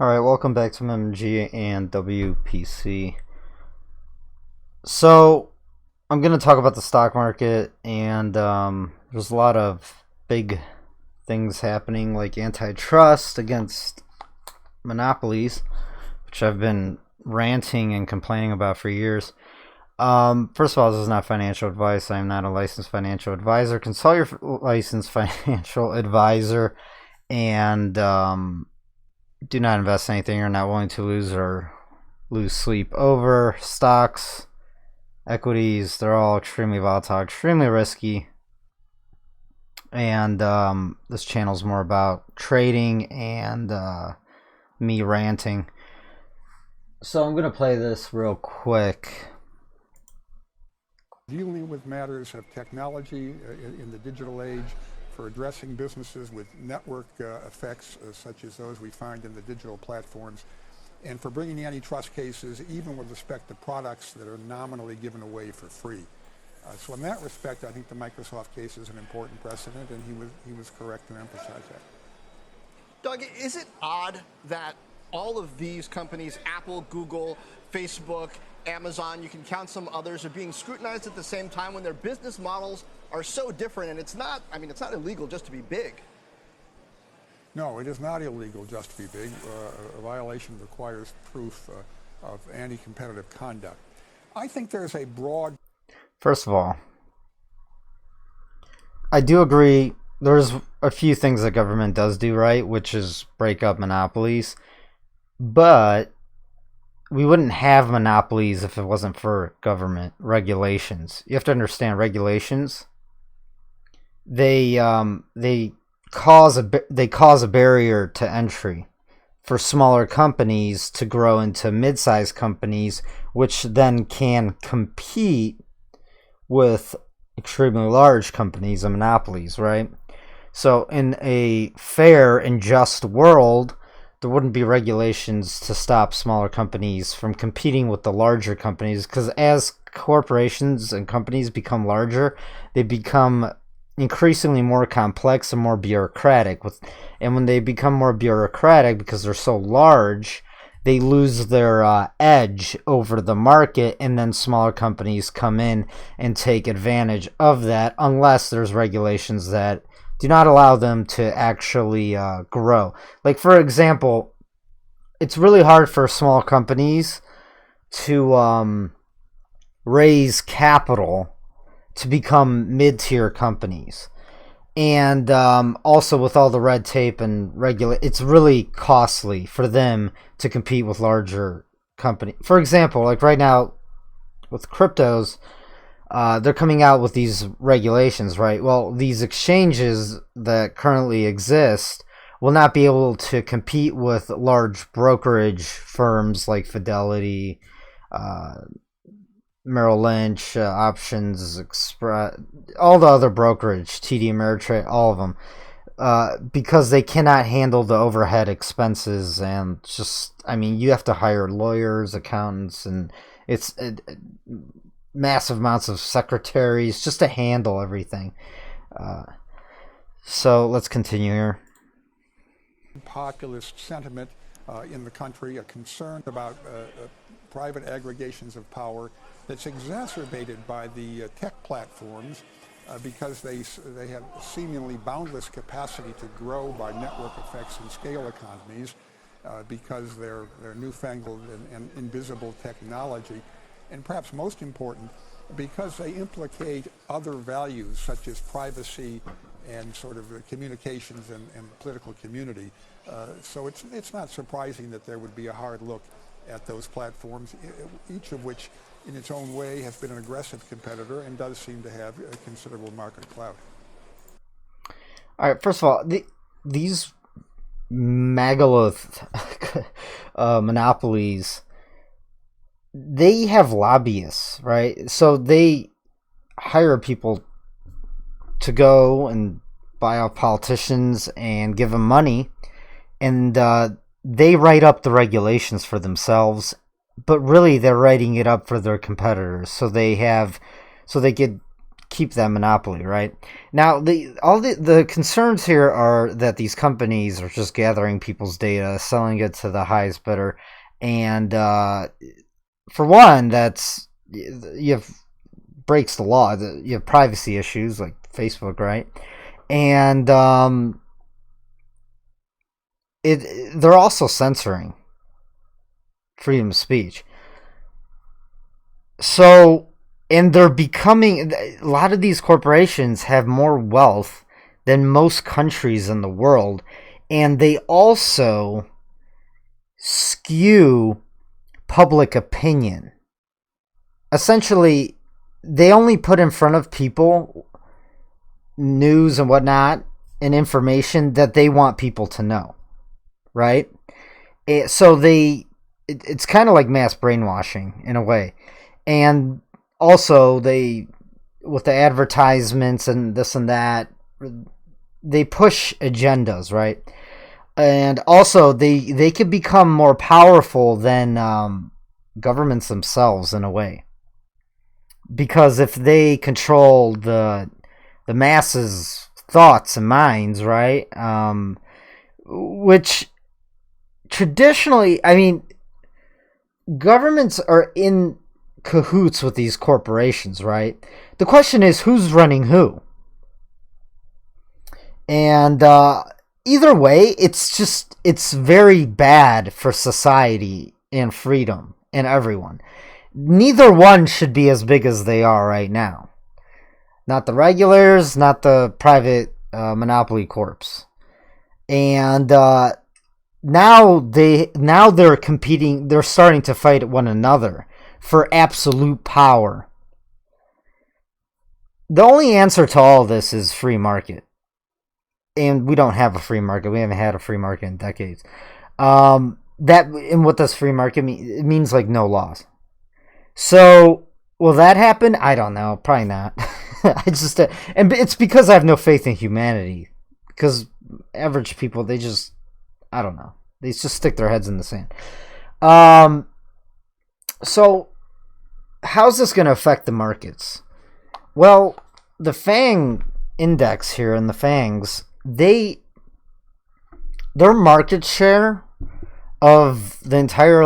Alright, welcome back to MMG and WPC. So, I'm going to talk about the stock market, and there's a lot of big things happening, like antitrust against monopolies, which I've been ranting and complaining about for years. First of all, this is not financial advice. I am not a licensed financial advisor. Consult your licensed financial advisor, and do not invest anything you're not willing to lose sleep over. Stocks, equities, they're all extremely volatile, extremely risky. And this channel is more about trading and me ranting. So I'm going to play this real quick. Dealing with matters of technology in the digital age, for addressing businesses with network effects such as those we find in the digital platforms, and for bringing antitrust cases even with respect to products that are nominally given away for free. So in that respect, I think the Microsoft case is an important precedent, and he was correct to emphasize that. Doug, is it odd that all of these companies, Apple, Google, Facebook, Amazon, you can count some others, are being scrutinized at the same time when their business models are so different? And it's not illegal just to be big. No, it is not illegal just to be big. A violation requires proof of anti-competitive conduct. I think there's a broad... First of all, I do agree there's a few things the government does do right, which is break up monopolies. But we wouldn't have monopolies if it wasn't for government regulations. You have to understand regulations. They cause a barrier to entry for smaller companies to grow into mid-sized companies, which then can compete with extremely large companies and monopolies, right? So in a fair and just world, there wouldn't be regulations to stop smaller companies from competing with the larger companies, because as corporations and companies become larger, they become increasingly more complex and more bureaucratic. And when they become more bureaucratic because they're so large, they lose their edge over the market, and then smaller companies come in and take advantage of that unless there's regulations that do not allow them to actually grow. Like, for example, it's really hard for small companies to raise capital to become mid-tier companies. And also with all the red tape and it's really costly for them to compete with larger companies. For example, like right now with cryptos, they're coming out with these regulations, right? Well, these exchanges that currently exist will not be able to compete with large brokerage firms like Fidelity, Merrill Lynch, Options, Express, all the other brokerage, TD Ameritrade, all of them, because they cannot handle the overhead expenses, and you have to hire lawyers, accountants, and it's massive amounts of secretaries just to handle everything. So let's continue here. Populist sentiment in the country, a concern about private aggregations of power that's exacerbated by the tech platforms because they have seemingly boundless capacity to grow by network effects and scale economies because they're newfangled and invisible technology. And perhaps most important, because they implicate other values such as privacy and sort of communications and political community. So it's not surprising that there would be a hard look at those platforms, each of which in its own way has been an aggressive competitor and does seem to have a considerable market clout. All right, first of all, these megalith monopolies, they have lobbyists, right? So they hire people to go and buy off politicians and give them money, and they write up the regulations for themselves, but really they're writing it up for their competitors. So they get keep that monopoly, right? Now, the concerns here are that these companies are just gathering people's data, selling it to the highest bidder, and for one, breaks the law. You have privacy issues like Facebook, right? And they're also censoring freedom of speech. So, and they're becoming, a lot of these corporations have more wealth than most countries in the world, and they also skew public opinion. Essentially, they only put in front of people news and whatnot and information that they want people to know, right? So it's kind of like mass brainwashing in a way. And also with the advertisements and this and that, they push agendas, right? And also they could become more powerful than governments themselves in a way. Because if they control the masses' thoughts and minds, right? Which traditionally, I mean, governments are in cahoots with these corporations, right? The question is, who's running who? And either way, it's very bad for society and freedom and everyone. Neither one should be as big as they are right now. Not the regulars, not the private monopoly corps. And now they're competing. They're starting to fight one another for absolute power. The only answer to all this is free market. And we don't have a free market. We haven't had a free market in decades. And what does free market mean? It means like no laws. So will that happen? I don't know. Probably not. And it's because I have no faith in humanity. Because average people, I don't know. They just stick their heads in the sand. So how's this going to affect the markets? Well, the FANG index here and the FANGs, their market share of the entire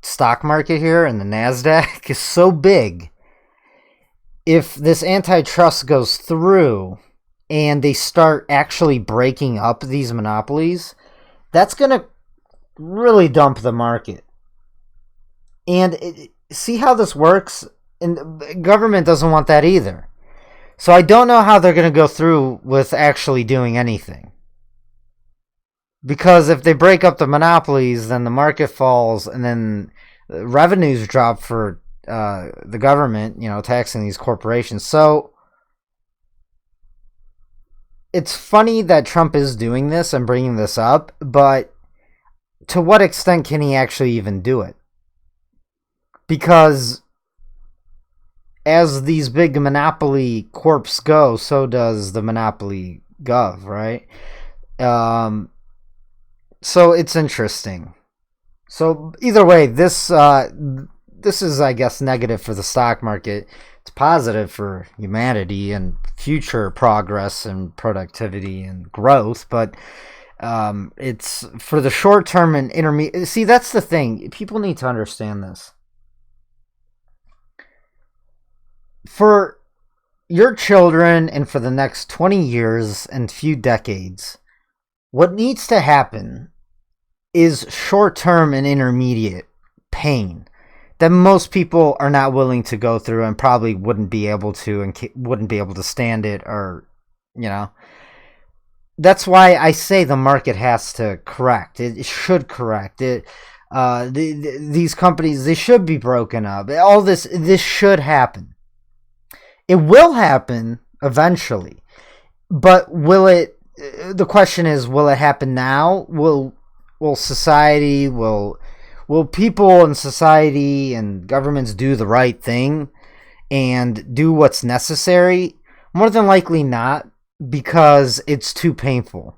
stock market here and the NASDAQ is so big. If this antitrust goes through and they start actually breaking up these monopolies, that's going to really dump the market. And see how this works? And the government doesn't want that either. So I don't know how they're going to go through with actually doing anything. Because if they break up the monopolies, then the market falls, and then revenues drop for the government, taxing these corporations. So it's funny that Trump is doing this and bringing this up, but to what extent can he actually even do it? Because as these big monopoly corps go, so does the monopoly gov, right? So it's interesting. So either way, this is, I guess, negative for the stock market. It's positive for humanity and future progress and productivity and growth, but it's for the short term and intermediate. See, that's the thing. People need to understand this. For your children and for the next 20 years and few decades, what needs to happen is short-term and intermediate pain that most people are not willing to go through and probably wouldn't be able to and wouldn't be able to stand it, or that's why I say the market has to correct. It should correct it. These companies, they should be broken up. All this should happen. It will happen eventually, but will it? The question is, will it happen now? Will society, will people in society and governments do the right thing and do what's necessary? More than likely not, because it's too painful.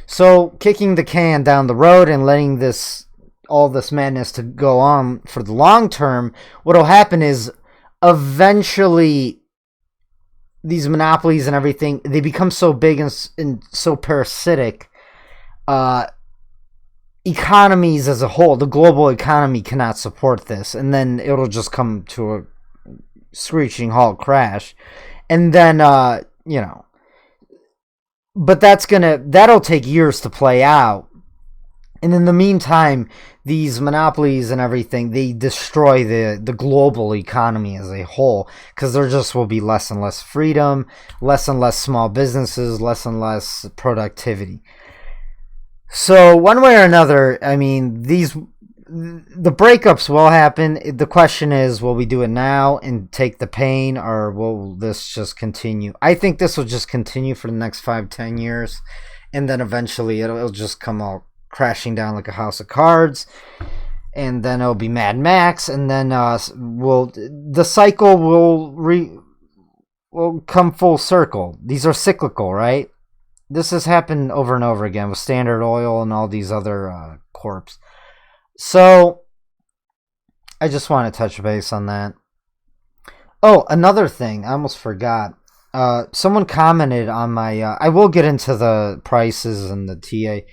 So kicking the can down the road and letting all this madness to go on for the long term, what'll happen is eventually these monopolies and everything, they become so big and so parasitic. Economies as a whole, the global economy cannot support this, and then it'll just come to a screeching halt crash, and then but that'll take years to play out. And in the meantime, these monopolies and everything, they destroy the global economy as a whole, because there just will be less and less freedom, less and less small businesses, less and less productivity. So one way or another, I mean, the breakups will happen. The question is, will we do it now and take the pain, or will this just continue? I think this will just continue for the next 5-10 years, and then eventually it'll just come all crashing down like a house of cards, and then it'll be Mad Max, and then the cycle will come full circle. These are cyclical, right? This has happened over and over again with Standard Oil and all these other corps. So I just want to touch base on that. Oh, another thing, I almost forgot. Someone commented on my I will get into the prices and the TA.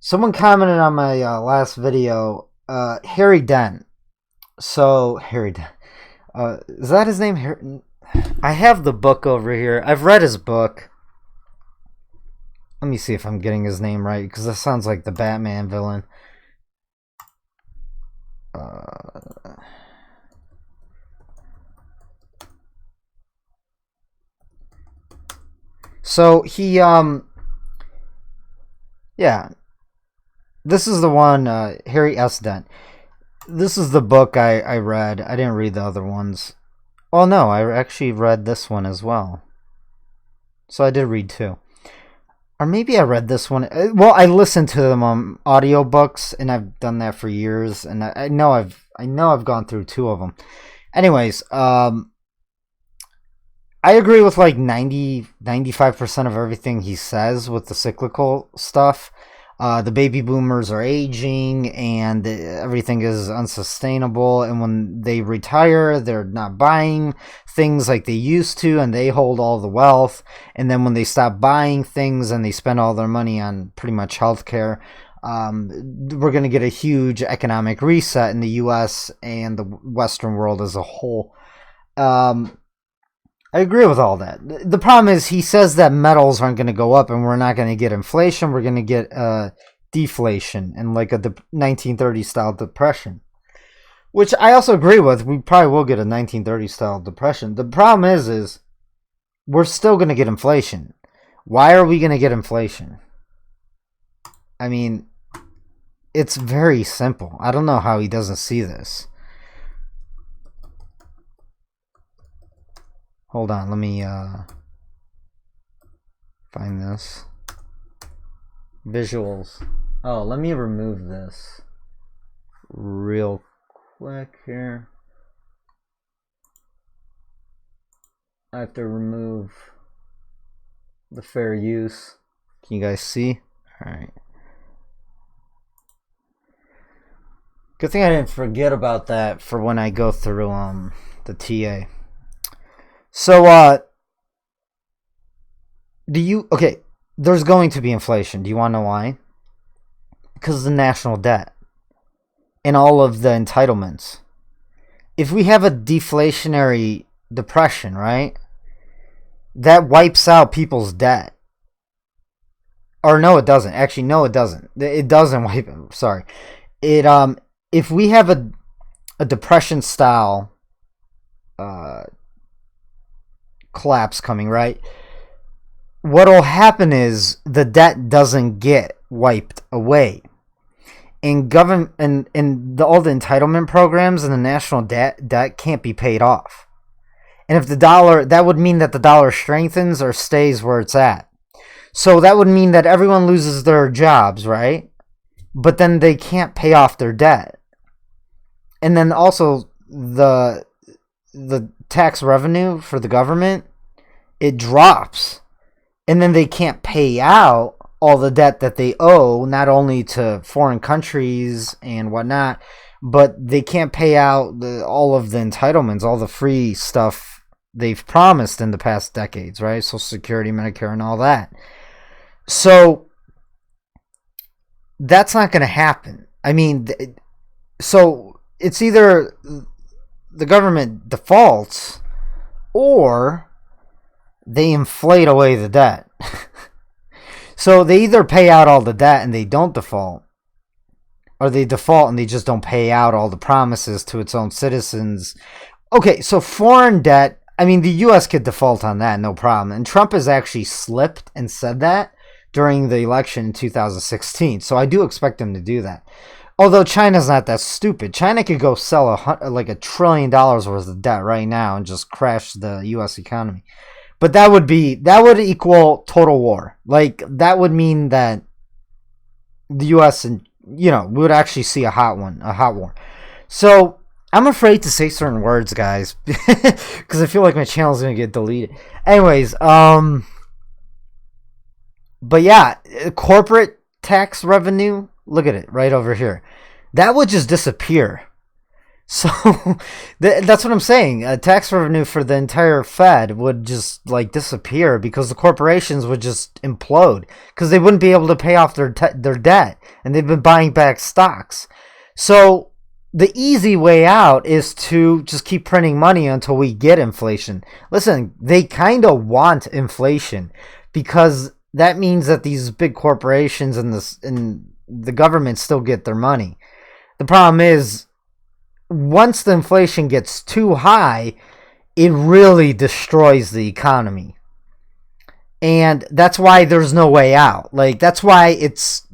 Someone commented on my last video, Harry Dent. So, Harry Dent. Is that his name? I have the book over here. I've read his book. Let me see if I'm getting his name right, because that sounds like the Batman villain. So, he, yeah. This is the one, Harry S. Dent. This is the book I read. I didn't read the other ones. Oh, no, I actually read this one as well. So I did read two. Or maybe I read this one. Well, I listened to them on audiobooks, and I've done that for years. And I know I've gone through two of them. Anyways, I agree with like 95% of everything he says with the cyclical stuff. The baby boomers are aging, and everything is unsustainable, and when they retire, they're not buying things like they used to, and they hold all the wealth. And then when they stop buying things and they spend all their money on pretty much healthcare, we're going to get a huge economic reset in the US and the Western world as a whole. I agree with all that. The problem is he says that metals aren't going to go up and we're not going to get inflation. We're going to get deflation and like a 1930s style depression, which I also agree with. We probably will get a 1930s style depression. The problem is we're still going to get inflation. Why are we going to get inflation? I mean, it's very simple. I don't know how he doesn't see this. Hold on, let me find this. Visuals. Oh, let me remove this real quick here. I have to remove the fair use. Can you guys see? Alright. Good thing I didn't forget about that for when I go through the TA. So, okay, there's going to be inflation. Do you want to know why? Because of the national debt and all of the entitlements. If we have a deflationary depression, right, that wipes out people's debt. Or no, it doesn't. Actually, no, it doesn't. It doesn't wipe it. Sorry. If we have a depression style collapse coming, right, what'll happen is the debt doesn't get wiped away, and government and all the entitlement programs and the national debt can't be paid off. And if the dollar, that would mean that the dollar strengthens or stays where it's at. So that would mean that everyone loses their jobs, right? But then they can't pay off their debt. And then also the tax revenue for the government, it drops. And then they can't pay out all the debt that they owe, not only to foreign countries and whatnot, but they can't pay out all of the entitlements, all the free stuff they've promised in the past decades, right? Social Security, Medicare, and all that. So that's not going to happen. I mean, so it's either the government defaults or they inflate away the debt. So they either pay out all the debt and they don't default, or they default and they just don't pay out all the promises to its own citizens. Okay, so foreign debt, I mean, the U.S. could default on that, no problem. And Trump has actually slipped and said that during the election in 2016. So I do expect him to do that. Although China's not that stupid. China could go sell $1 trillion worth of debt right now and just crash the U.S. economy. But that would equal total war. Like, that would mean that the U.S. and, we would actually see a hot war. So I'm afraid to say certain words, guys, because I feel like my channel is going to get deleted. Anyways, but yeah, corporate tax revenue, look at it right over here. That would just disappear. So that's what I'm saying. Tax revenue for the entire Fed would just disappear because the corporations would just implode because they wouldn't be able to pay off their debt, and they've been buying back stocks. So the easy way out is to just keep printing money until we get inflation. Listen, they kind of want inflation because that means that these big corporations and the government still get their money. The problem is, once the inflation gets too high, it really destroys the economy. And that's why there's no way out. That's why it's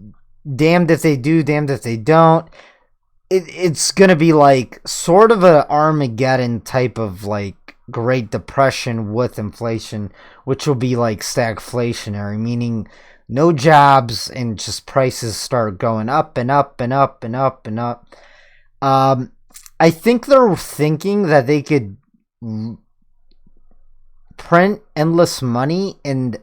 damned if they do, damned if they don't. It's going to be sort of an Armageddon type of Great Depression with inflation, which will be stagflationary, meaning no jobs and just prices start going up and up and up and up and up. I think they're thinking that they could print endless money and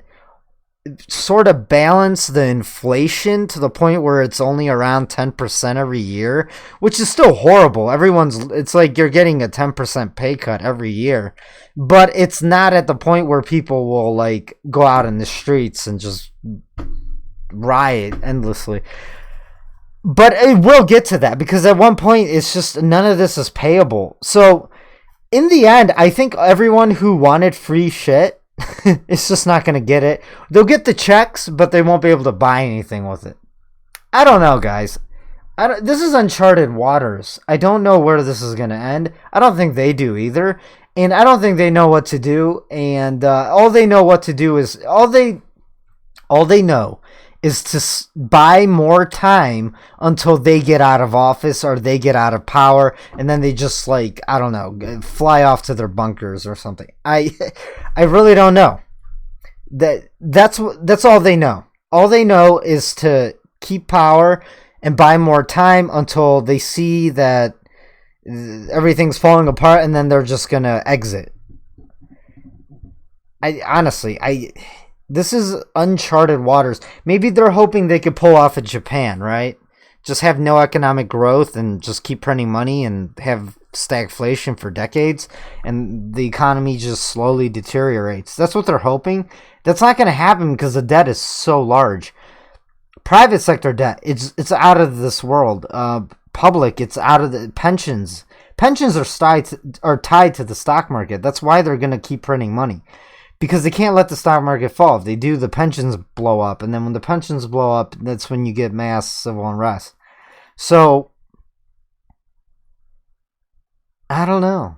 sort of balance the inflation to the point where it's only around 10% every year, which is still horrible. It's like you're getting a 10% pay cut every year, but it's not at the point where people will go out in the streets and just riot endlessly. But it will get to that because at one point it's just none of this is payable. So in the end, I think everyone who wanted free shit is just not going to get it. They'll get the checks, but they won't be able to buy anything with it. I don't know, guys. This is uncharted waters. I don't know where this is going to end. I don't think they do either. And I don't think they know what to do. And all they know is to buy more time until they get out of office or they get out of power, and then they just I don't know, fly off to their bunkers or something. I really don't know. That's all they know. All they know is to keep power and buy more time until they see that everything's falling apart, and then they're just gonna exit. This is uncharted waters. Maybe they're hoping they could pull off a Japan, right? Just have no economic growth and just keep printing money and have stagflation for decades, and the economy just slowly deteriorates. That's what they're hoping. That's not going to happen because the debt is so large. Private sector debt, it's out of this world. Public, it's out of the pensions. Pensions are tied to the stock market. That's why they're going to keep printing money. Because they can't let the stock market fall. If they do, the pensions blow up. And then when the pensions blow up, that's when you get mass civil unrest. So, I don't know.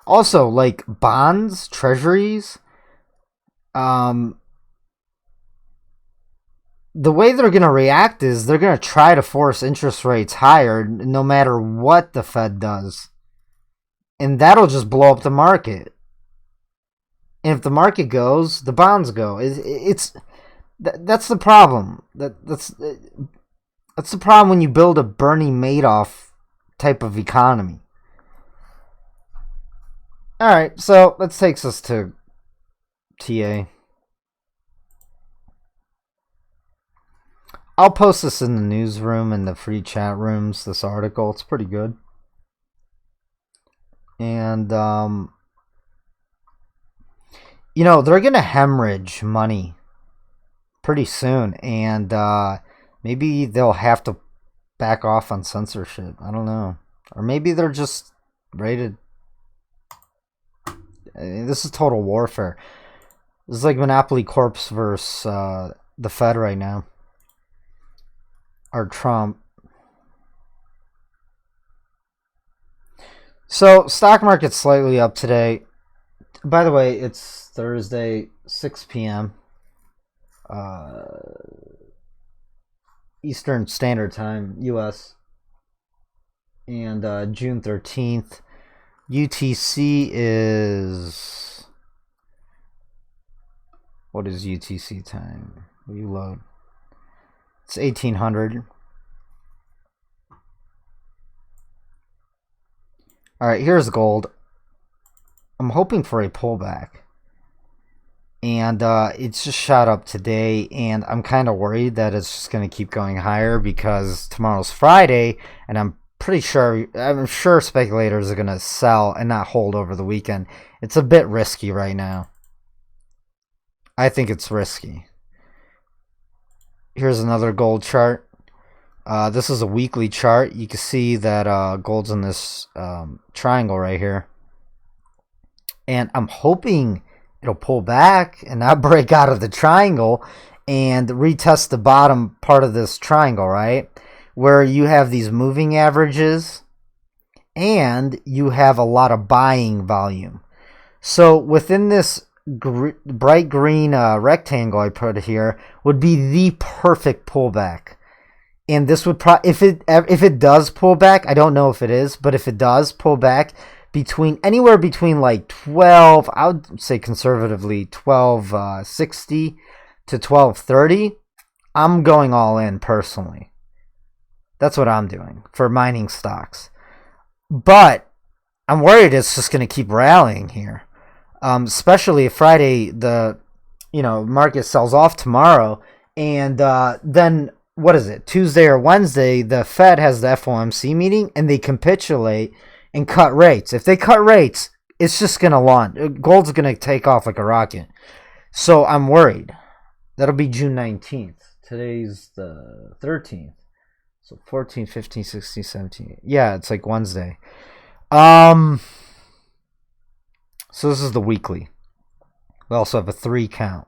Also, bonds, treasuries, the way they're going to react is they're going to try to force interest rates higher no matter what the Fed does. And that'll just blow up the market. And if the market goes, the bonds go. That's the problem. That's the problem when you build a Bernie Madoff type of economy. All right, so that takes us to TA. I'll post this in the newsroom and the free chat rooms. This article, it's pretty good. And they're going to hemorrhage money pretty soon, and maybe they'll have to back off on censorship. I don't know. Or maybe they're just ready to... This is total warfare. This is like Monopoly Corp versus the Fed right now. Or Trump. So, stock market's slightly up today. By the way, it's Thursday, 6 p.m. Eastern Standard Time, U.S. And June 13th. UTC is... What is UTC time? Will you load? It's 1800. Alright, here's gold. I'm hoping for a pullback. And it's just shot up today, and I'm kind of worried that it's just going to keep going higher because tomorrow's Friday, and I'm sure speculators are going to sell and not hold over the weekend. It's a bit risky right now. I think it's risky. Here's another gold chart. This is a weekly chart. You can see that gold's in this triangle right here. And I'm hoping it'll pull back and not break out of the triangle and retest the bottom part of this triangle, right? Where you have these moving averages and you have a lot of buying volume. So within this bright green rectangle I put here would be the perfect pullback. And this would if it does pull back, I don't know if it is, but if it does pull back, anywhere between like 12, I would say conservatively 1260 to 1230, I'm going all in personally. That's what I'm doing for mining stocks. But I'm worried it's just going to keep rallying here. Especially if Friday the market sells off tomorrow, and then what is it, Tuesday or Wednesday, the Fed has the FOMC meeting and they capitulate and cut rates. If they cut rates, it's just going to launch. Gold's going to take off like a rocket. So I'm worried. That'll be June 19th. Today's the 13th. So 14, 15, 16, 17. Yeah, it's like Wednesday. So this is the weekly. We also have a 3 count.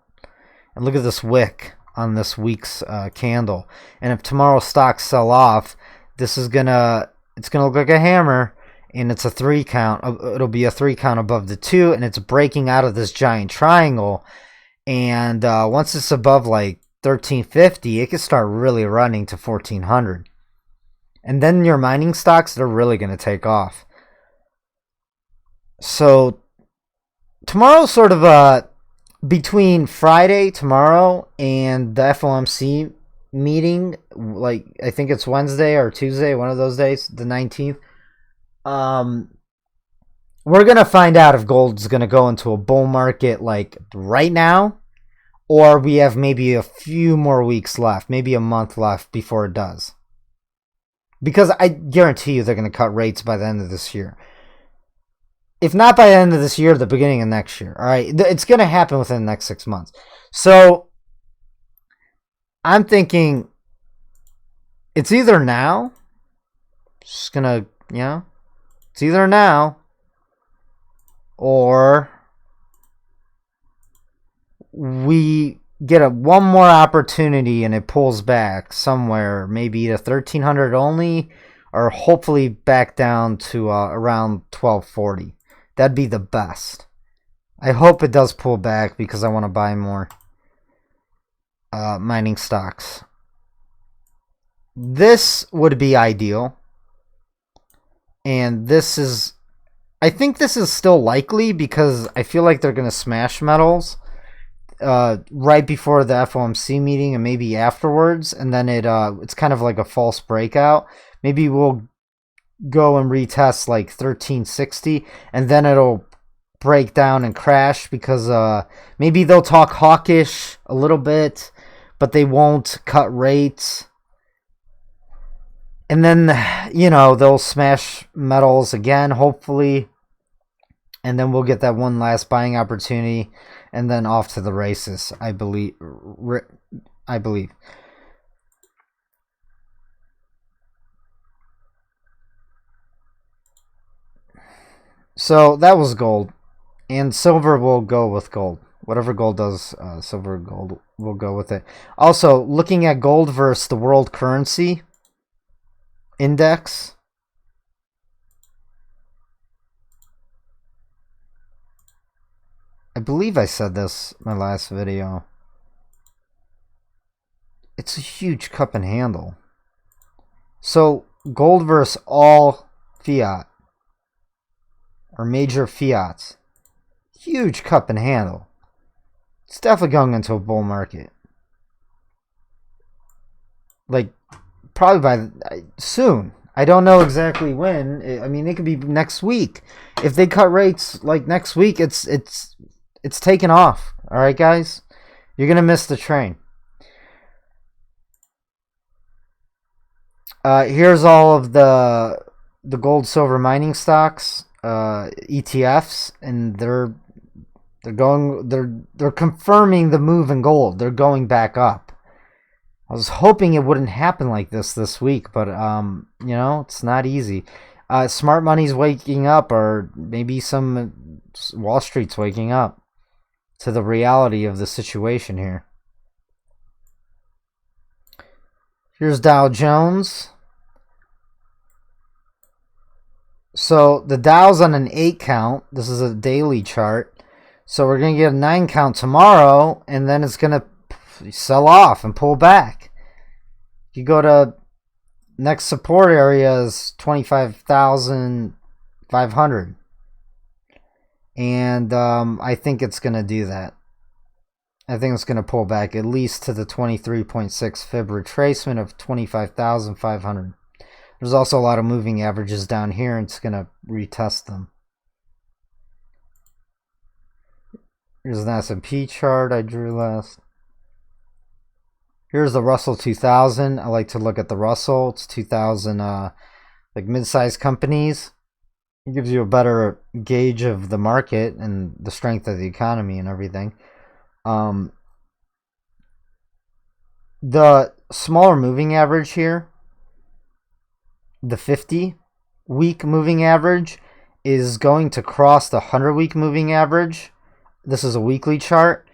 And look at this wick on this week's candle. And if tomorrow's stocks sell off, it's gonna look like a hammer. And it's a 3 count. It'll be a 3 count above the 2, and it's breaking out of this giant triangle. And once it's above like 1350, it can start really running to 1400. And then your mining stocks, they're really going to take off. So tomorrow's sort of between Friday tomorrow and the FOMC meeting, like I think it's Wednesday or Tuesday, one of those days, the 19th. We're going to find out if gold's going to go into a bull market like right now, or we have maybe a few more weeks left, maybe a month left before it does. Because I guarantee you they're going to cut rates by the end of this year. If not by the end of this year, the beginning of next year. All right, it's going to happen within the next 6 months. So I'm thinking it's either now, just going to, it's either now, or we get one more opportunity and it pulls back somewhere, maybe to 1300 only, or hopefully back down to around 1240. That'd be the best. I hope it does pull back because I want to buy more mining stocks. This would be ideal. And I think this is still likely because I feel like they're going to smash metals right before the FOMC meeting and maybe afterwards. And then it's kind of like a false breakout. Maybe we'll go and retest like 1360 and then it'll break down and crash because maybe they'll talk hawkish a little bit, but they won't cut rates. And then, they'll smash metals again, hopefully. And then we'll get that one last buying opportunity. and then off to the races, I believe. So that was gold. And silver will go with gold. Whatever gold does, silver and gold will go with it. Also, looking at gold versus the world currency index. I believe I said this in my last video. It's a huge cup and handle. So, gold versus all fiat, or major fiats. Huge cup and handle. It's definitely going into a bull market. Like, probably by soon. I don't know exactly when. I mean, it could be next week. If they cut rates like next week, it's taken off. All right, guys, you're gonna miss the train. Here's all of the gold, silver mining stocks, ETFs, and they're confirming the move in gold. They're going back up. I was hoping it wouldn't happen like this week, but you know, it's not easy. Smart money's waking up, or maybe some Wall Street's waking up to the reality of the situation here. Here's Dow Jones. So the Dow's on an 8 count. This is a daily chart. So we're going to get a 9 count tomorrow, and then it's going to sell off and pull back. You go to next support area is 25,500. And I think it's going to do that. I think it's going to pull back at least to the 23.6 fib retracement of 25,500. There's also a lot of moving averages down here, and it's going to retest them. Here's an S&P chart I drew last. Here's the Russell 2000. I like to look at the Russell. It's 2,000 like mid-sized companies. It gives you a better gauge of the market and the strength of the economy and everything. The smaller moving average here, the 50-week moving average, is going to cross the 100-week moving average. This is a weekly chart,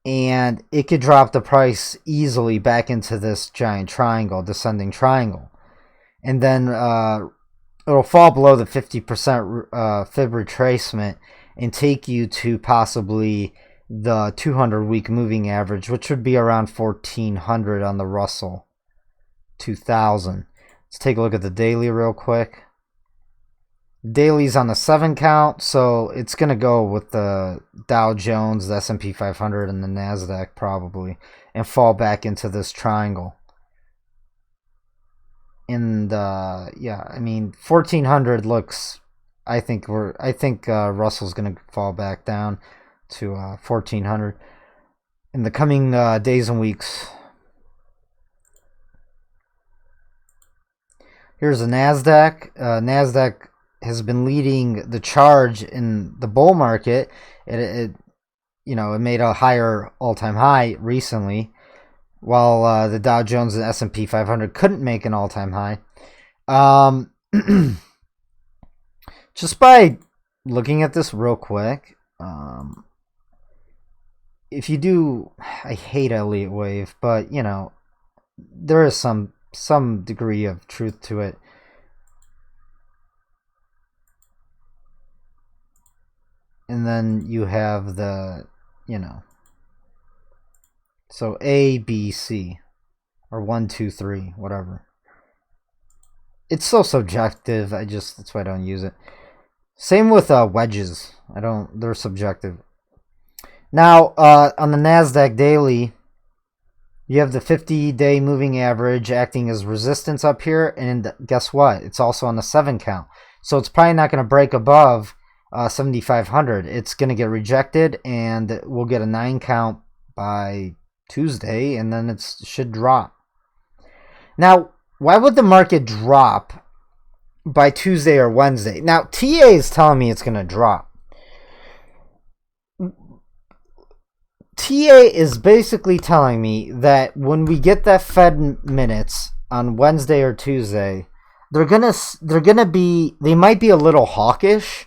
and it could drop the price easily back into this giant triangle, descending triangle. And then it'll fall below the 50% fib retracement and take you to possibly the 200-week moving average, which would be around 1,400 on the Russell 2000. Let's take a look at the daily real quick. Daily's on the 7 count, so it's going to go with the Dow Jones, the S&P 500, and the NASDAQ probably, and fall back into this triangle. And yeah, I mean, 1,400 looks. I think Russell's going to fall back down to 1,400 in the coming days and weeks. Here's the NASDAQ. NASDAQ has been leading the charge in the bull market. It made a higher all-time high recently, while the Dow Jones and S&P 500 couldn't make an all-time high. Just by looking at this real quick, if you do, I hate Elliott Wave, but you know, there is some degree of truth to it. And then you have the, so A, B, C, or 1, 2, 3, whatever. It's so subjective. That's why I don't use it. Same with wedges. They're subjective. Now, on the NASDAQ daily, you have the 50-day moving average acting as resistance up here, and guess what? It's also on the 7 count. So it's probably not going to break above 7,500. It's going to get rejected, and we'll get a 9 count by Tuesday, and then it should drop. Now, why would the market drop by Tuesday or Wednesday? Now, TA is telling me it's going to drop. TA is basically telling me that when we get that Fed minutes on Wednesday or Tuesday, they might be a little hawkish,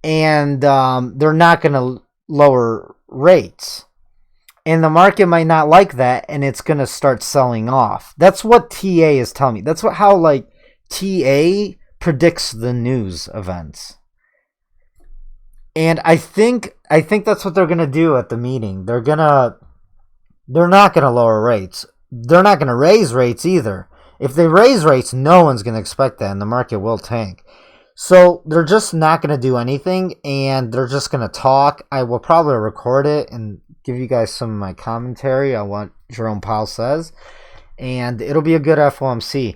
and they're not gonna lower rates, and the market might not like that, and it's gonna start selling off. That's what TA is telling me. That's how like TA predicts the news events. And I think that's what they're gonna do at the meeting. They're not gonna lower rates. They're not gonna raise rates either. If they raise rates, no one's gonna expect that, and the market will tank. So they're just not gonna do anything, and they're just gonna talk. I will probably record it and give you guys some of my commentary on what Jerome Powell says, and it'll be a good FOMC.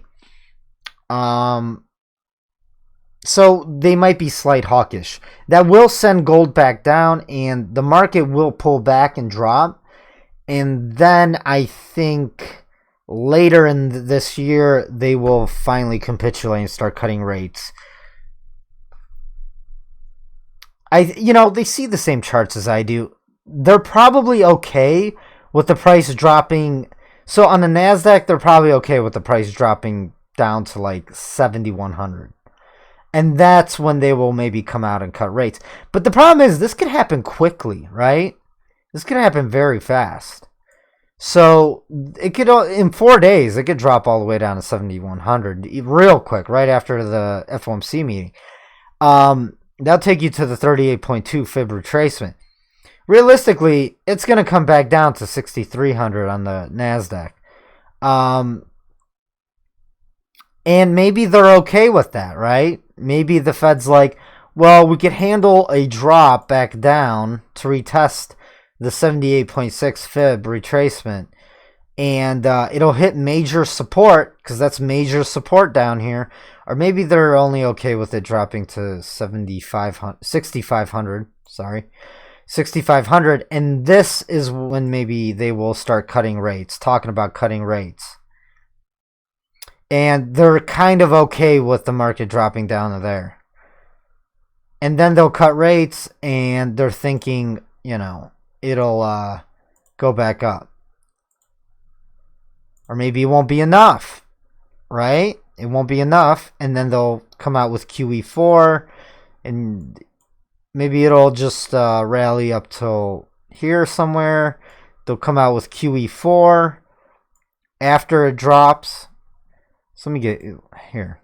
So they might be slight hawkish. That will send gold back down, and the market will pull back and drop. And then I think later in this year, they will finally capitulate and start cutting rates. They see the same charts as I do. They're probably okay with the price dropping. So on the NASDAQ, they're probably okay with the price dropping down to like 7,100. And that's when they will maybe come out and cut rates. But the problem is this could happen quickly, right? This could happen very fast. So it could, in 4 days, it could drop all the way down to 7,100 real quick, right after the FOMC meeting. That'll take you to the 38.2 fib retracement. Realistically, it's going to come back down to 6,300 on the NASDAQ. And maybe they're okay with that, right? Maybe the Fed's like, well, we could handle a drop back down to retest the 78.6 fib retracement. And it'll hit major support, because that's major support down here. Or maybe they're only okay with it dropping to 6,500. Sorry. 6,500. And this is when maybe they will start cutting rates, talking about cutting rates. And they're kind of okay with the market dropping down to there. And then they'll cut rates, and they're thinking, it'll go back up. Or maybe it won't be enough, right? It won't be enough, and then they'll come out with QE4, and maybe it'll just rally up till here somewhere. They'll come out with QE4 after it drops. So let me get here,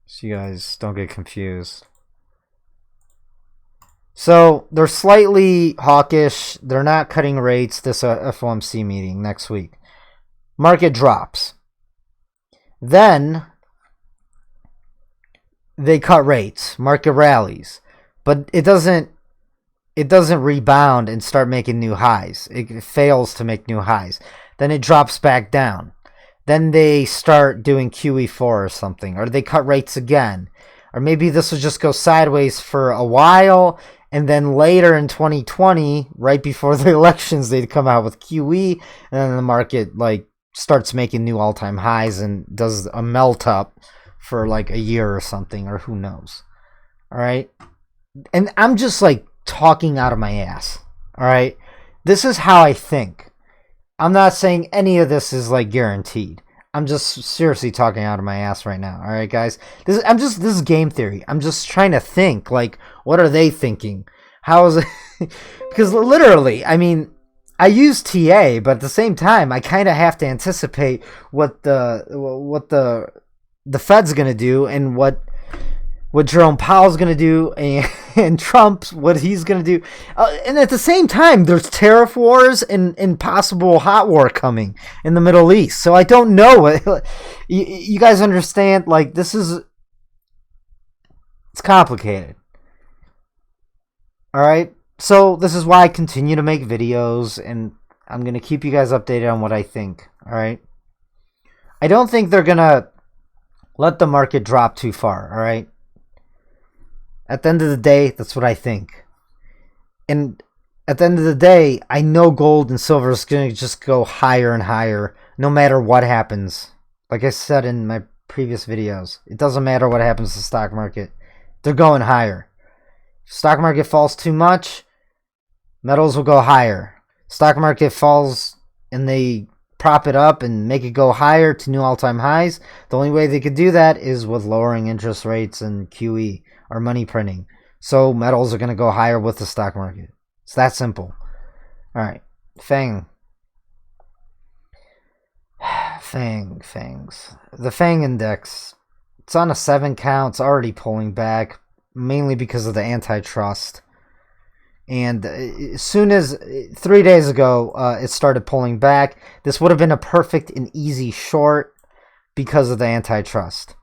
so you guys don't get confused. So they're slightly hawkish. They're not cutting rates this FOMC meeting next week. Market drops. Then they cut rates. Market rallies. But it doesn't rebound and start making new highs. It fails to make new highs. Then it drops back down. Then they start doing QE4 or something. Or they cut rates again. Or maybe this will just go sideways for a while, and then later in 2020, right before the elections, they'd come out with QE, and then the market starts making new all-time highs and does a melt up for like a year or something, or who knows. All right? And I'm just talking out of my ass. All right? This is how I think. I'm not saying any of this is guaranteed. I'm just seriously talking out of my ass right now. All right, guys. This is game theory. I'm just trying to think what are they thinking? How is it? Because literally, I mean, I use TA, but at the same time, I kind of have to anticipate what the Fed's gonna do, and what Jerome Powell's gonna do, and Trump's what he's gonna do, and at the same time, there's tariff wars and possible hot war coming in the Middle East. So I don't know. You guys understand? It's complicated. All right. So this is why I continue to make videos, and I'm gonna keep you guys updated on what I think. All right. I don't think they're gonna let the market drop too far. All right. At the end of the day, that's what I think. And at the end of the day, I know gold and silver is going to just go higher and higher no matter what happens. Like I said in my previous videos, it doesn't matter what happens to the stock market. They're going higher. If the stock market falls too much, metals will go higher. Stock market falls and they prop it up and make it go higher to new all-time highs. The only way they could do that is with lowering interest rates and QE or money printing. So metals are going to go higher with the stock market. It's that simple. All right, FANG. FANGs. The FANG index. It's on a 7 count. It's already pulling back, mainly because of the antitrust. And as soon as 3 days ago, it started pulling back. This would have been a perfect and easy short because of the antitrust.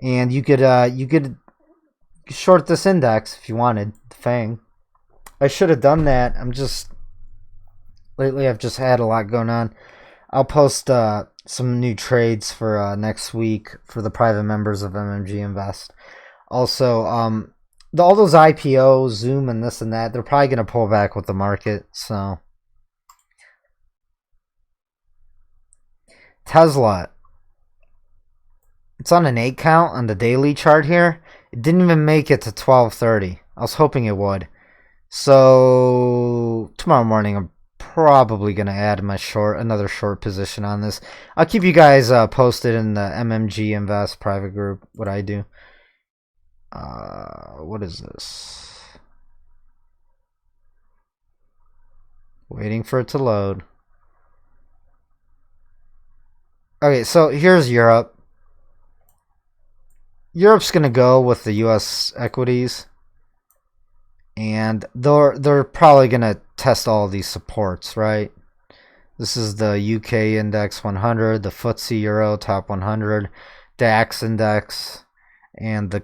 And you could short this index if you wanted, the FANG. I should have done that. Lately I've just had a lot going on. I'll post some new trades for next week for the private members of MMGinvest. Also, all those IPOs, Zoom and this and that, they're probably going to pull back with the market. So Tesla, it's on an 8 count on the daily chart here. It didn't even make it to 12:30. I was hoping it would. So tomorrow morning I'm probably going to add another short position on this. I'll keep you guys posted in the MMGinvest private group what I do. What is this? Waiting for it to load. Okay, so here's Europe. Europe's gonna go with the U.S. equities, and they're probably gonna test all these supports, right? This is the UK index 100, the FTSE Euro top 100, DAX index, and the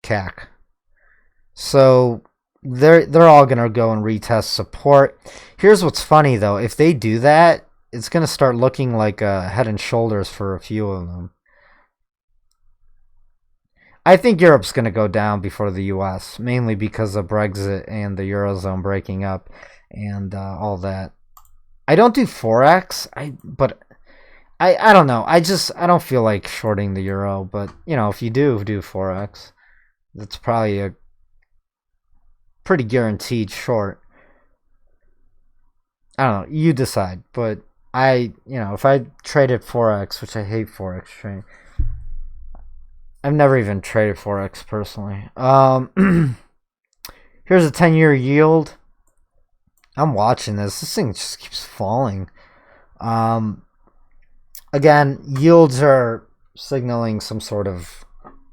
CAC. So they're all gonna go and retest support. Here's what's funny though: if they do that, it's gonna start looking like Head and Shoulders for a few of them. I think Europe's gonna go down before the U.S. mainly because of Brexit and the Eurozone breaking up and all that. I don't do Forex. But I don't know. I don't feel like shorting the euro. But you know, if you do Forex, that's probably a pretty guaranteed short. I don't know. You decide. But if I traded Forex, which I hate Forex trading. I've never even traded Forex personally. Here's a 10-year yield. I'm watching this. This thing just keeps falling. Again, yields are signaling some sort of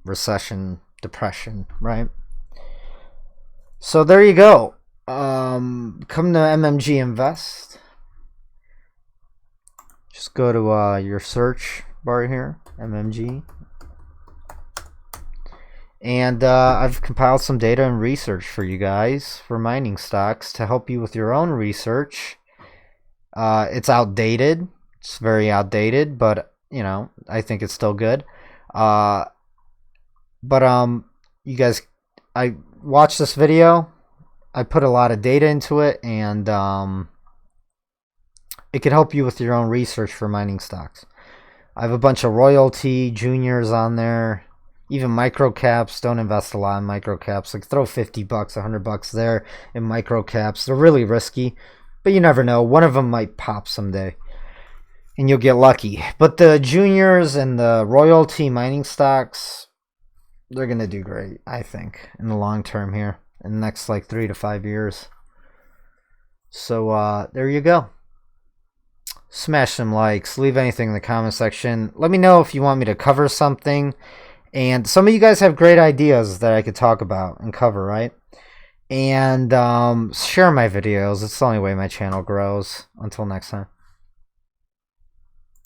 recession, depression, right? So there you go. Come to MMGinvest. Just go to your search bar here, MMG. And I've compiled some data and research for you guys for mining stocks to help you with your own research. It's outdated. It's very outdated, but I think it's still good. But you guys, I watched this video. I put a lot of data into it, and it could help you with your own research for mining stocks. I have a bunch of royalty juniors on there. Even micro caps. Don't invest a lot in micro caps. Like throw $50, $100 there in micro caps. They're really risky, but you never know. One of them might pop someday, and you'll get lucky. But the juniors and the royalty mining stocks, they're gonna do great, I think, in the long term here, in the next like 3 to 5 years. So there you go. Smash some likes. Leave anything in the comment section. Let me know if you want me to cover something. And some of you guys have great ideas that I could talk about and cover, right? And share my videos. It's the only way my channel grows. Until next time.